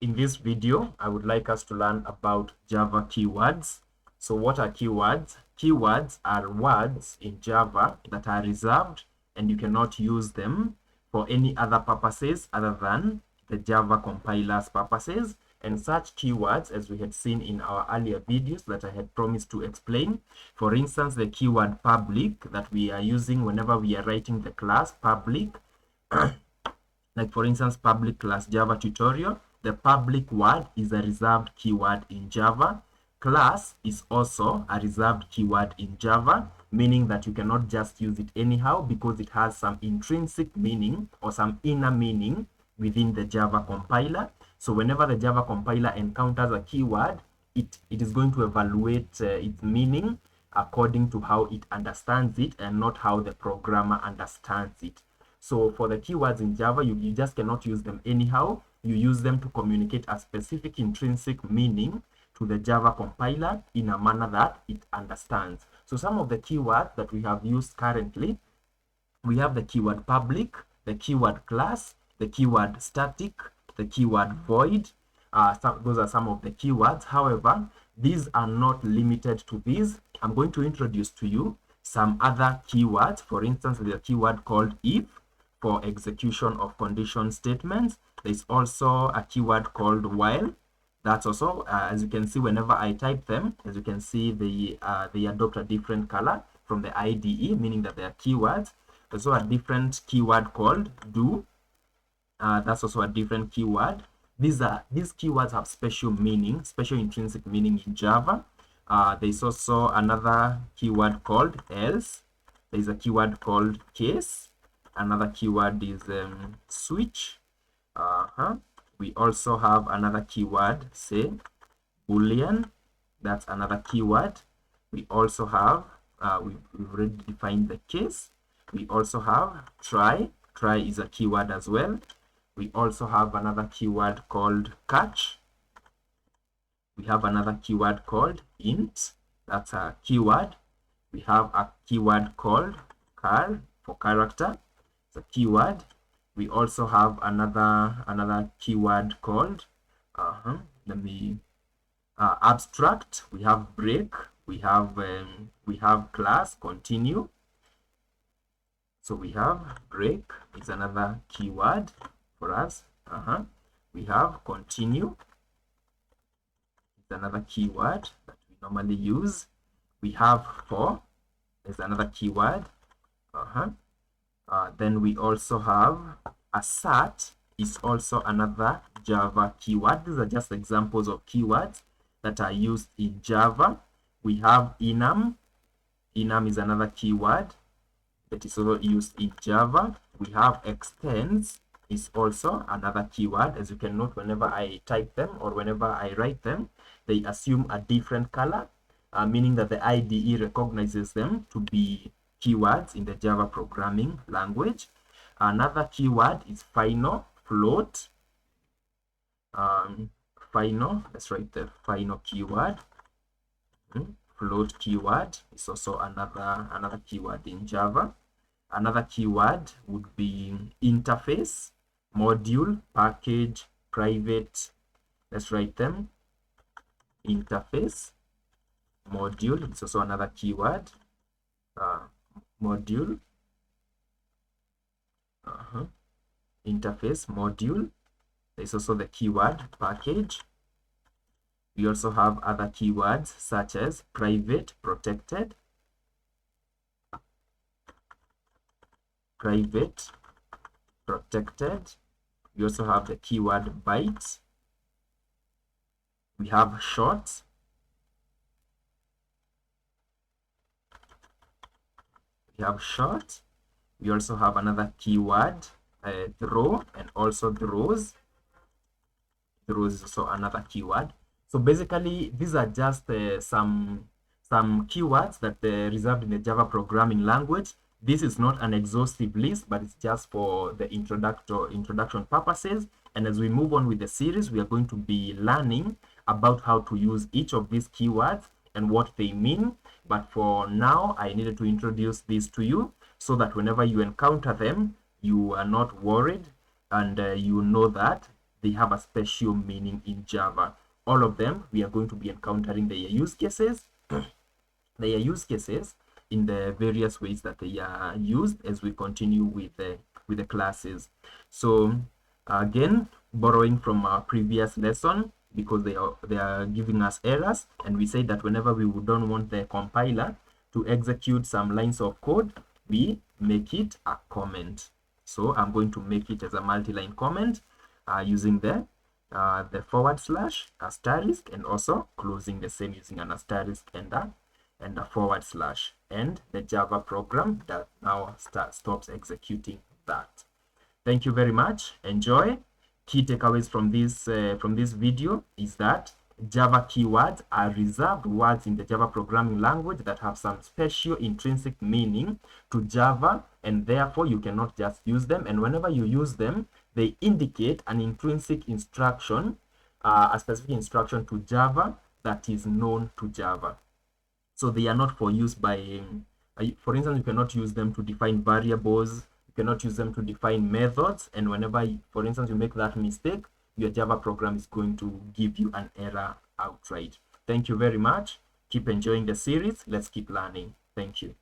In this video, I would like us to learn about Java keywords. So what are keywords? Keywords are words in Java that are reserved and you cannot use them for any other purposes other than the Java compiler's purposes. And such keywords, as we had seen in our earlier videos that I had promised to explain, for instance, the keyword public that we are using whenever we are writing the class public, like for instance, public class Java tutorial, the public word is a reserved keyword in Java. Class is also a reserved keyword in Java, meaning that you cannot just use it anyhow because it has some intrinsic meaning or some inner meaning within the Java compiler. So whenever the Java compiler encounters a keyword, it is going to evaluate its meaning according to how it understands it and not how the programmer understands it. So for the keywords in Java, you just cannot use them anyhow. You use them to communicate a specific intrinsic meaning to the Java compiler in a manner that it understands. So some of the keywords that we have used currently, we have the keyword public, the keyword class, the keyword static, the keyword void. Those are some of the keywords. However, these are not limited to these. I'm going to introduce to you some other keywords. For instance, the keyword called if for execution of condition statements. There's also a keyword called while. That's also, as you can see, whenever I type them, as you can see, they adopt a different color from the IDE, meaning that they are keywords. There's also a different keyword called do. That's also a different keyword. These keywords have special meaning, special intrinsic meaning in Java. There's also another keyword called else. There's a keyword called case. Another keyword is switch. We also have another keyword, say boolean. That's another keyword. We also have we've already defined the case. We also have try. Try is a keyword as well. We also have another keyword called catch. We have another keyword called int. That's a keyword. We have a keyword called char for character. It's a keyword. We also have another keyword called abstract. We have break. We have class continue. So we have break is another keyword for us. We have continue. It's another keyword that we normally use. We have for is another keyword. Then we also have assert is also another Java keyword. These are just examples of keywords that are used in Java. We have enum. Enum is another keyword that is also used in Java. We have extends is also another keyword. As you can note, whenever I type them or whenever I write them, they assume a different color, meaning that the IDE recognizes them to be keywords in the Java programming language. Another keyword is final, float. Final, let's write the final keyword. Float keyword is also another keyword in Java. Another keyword would be interface, module, package, private. Let's write them. Interface, module is also another keyword. Module, interface, module. There's also the keyword package. We also have other keywords such as private, protected, private, protected. We also have the keyword byte. We have short. We have short. We also have another keyword, throw, and also throws. Throws is also another keyword. So basically, these are just some keywords that are reserved in the Java programming language. This is not an exhaustive list, but it's just for the introduction purposes. And as we move on with the series, we are going to be learning about how to use each of these keywords and what they mean. But for now, I needed to introduce these to you so that whenever you encounter them, you are not worried and you know that they have a special meaning in Java. All of them, we are going to be encountering their use cases, in the various ways that they are used as we continue with the classes. So again, borrowing from our previous lesson, because they are giving us errors, and we say that whenever we don't want the compiler to execute some lines of code, we make it a comment. So I'm going to make it as a multi-line comment using the forward slash asterisk, and also closing the same using an asterisk and a forward slash, and the Java program that now stops executing that. Thank you very much. Enjoy. Key takeaways from this video is that Java keywords are reserved words in the Java programming language that have some special intrinsic meaning to Java, and therefore you cannot just use them. And whenever you use them, they indicate an intrinsic instruction, a specific instruction to Java that is known to Java. So they are not for use by, for instance, you cannot use them to define variables. You cannot use them to define methods. And whenever, for instance, you make that mistake, your Java program is going to give you an error outright. Thank you very much. Keep enjoying the series. Let's keep learning. Thank you.